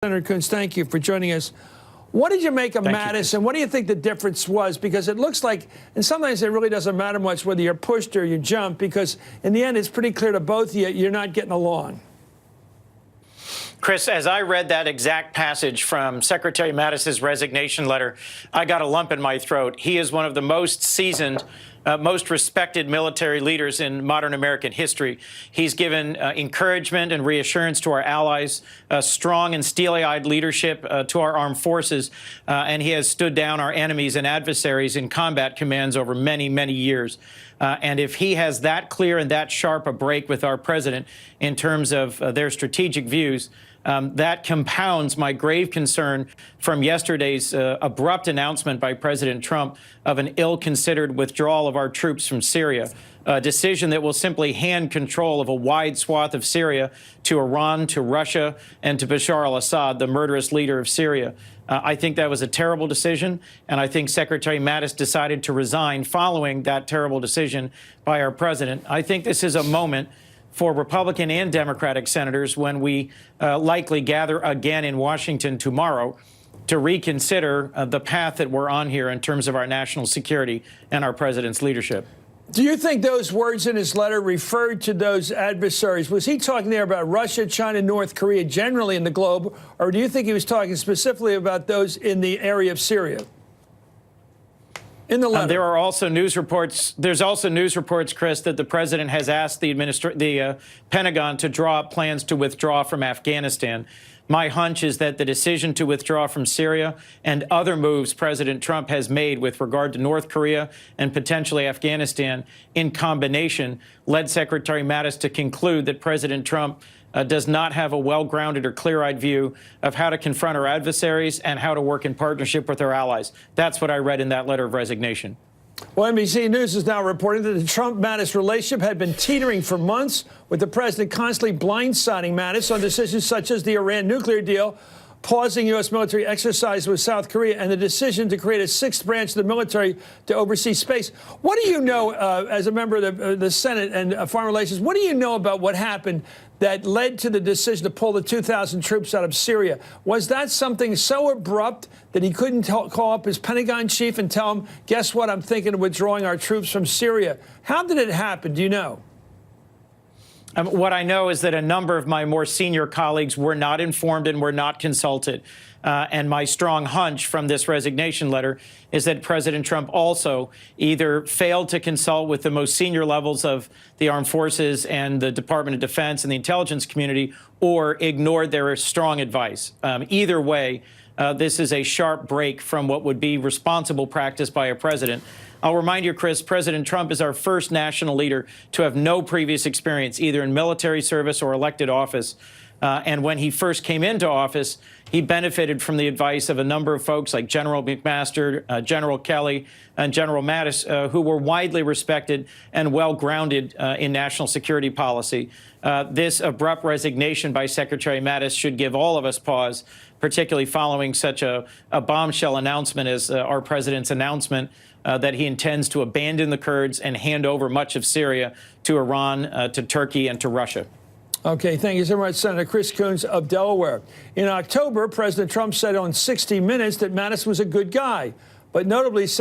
Senator Coons, thank you for joining us. What did you make of Madison? What do you think the difference was? Because it looks like, and sometimes it really doesn't matter much whether you're pushed or you jump, because in the end, it's pretty clear to both of you, you're not getting along. Chris, as I read that exact passage from Secretary Mattis's resignation letter, I got a lump in my throat. He is one of the most seasoned, most respected military leaders in modern American history. He's given encouragement and reassurance to our allies, strong and steely-eyed leadership to our armed forces, and he has stood down our enemies and adversaries in combat commands over many, many years. And if he has that clear and that sharp a break with our president in terms of their strategic views, that compounds my grave concern from yesterday's abrupt announcement by President Trump of an ill-considered withdrawal of our troops from Syria, a decision that will simply hand control of a wide swath of Syria to Iran, to Russia, and to Bashar al-Assad, the murderous leader of Syria. I think that was a terrible decision, and I think Secretary Mattis decided to resign following that terrible decision by our president. I think this is a moment for Republican and Democratic senators when we likely gather again in Washington tomorrow to reconsider the path that we're on here in terms of our national security and our president's leadership. Do you think those words in his letter referred to those adversaries? Was he talking there about Russia, China, North Korea generally in the globe, or do you think he was talking specifically about those in the area of Syria? In the letter. There are also news reports. There's also news reports, Chris, that the president has asked the Pentagon to draw up plans to withdraw from Afghanistan. My hunch is that the decision to withdraw from Syria and other moves President Trump has made with regard to North Korea and potentially Afghanistan in combination led Secretary Mattis to conclude that President Trump does not have a well-grounded or clear-eyed view of how to confront our adversaries and how to work in partnership with our allies. That's what I read in that letter of resignation. Well, NBC News is now reporting that the Trump-Mattis relationship had been teetering for months, with the president constantly blindsiding Mattis on decisions such as the Iran nuclear deal, pausing U.S. military exercise with South Korea, and the decision to create a sixth branch of the military to oversee space. What do you know, as a member of the Senate and Foreign Relations, what do you know about what happened that led to the decision to pull the 2,000 troops out of Syria? Was that something so abrupt that he couldn't call up his Pentagon chief and tell him, guess what, I'm thinking of withdrawing our troops from Syria? How did it happen? Do you know? What I know is that a number of my more senior colleagues were not informed and were not consulted. And my strong hunch from this resignation letter is that President Trump also either failed to consult with the most senior levels of the armed forces and the Department of Defense and the intelligence community, or ignored their strong advice. Either way, this is a sharp break from what would be responsible practice by a president. I'll remind you, Chris, President Trump is our first national leader to have no previous experience, either in military service or elected office. And when he first came into office, he benefited from the advice of a number of folks like General McMaster, General Kelly, and General Mattis, who were widely respected and well-grounded in national security policy. This abrupt resignation by Secretary Mattis should give all of us pause, particularly following such a bombshell announcement as our president's announcement that he intends to abandon the Kurds and hand over much of Syria to Iran, to Turkey, and to Russia. Okay, thank you so much, Senator Chris Coons of Delaware. In October, President Trump said on 60 Minutes that Mattis was a good guy, but notably said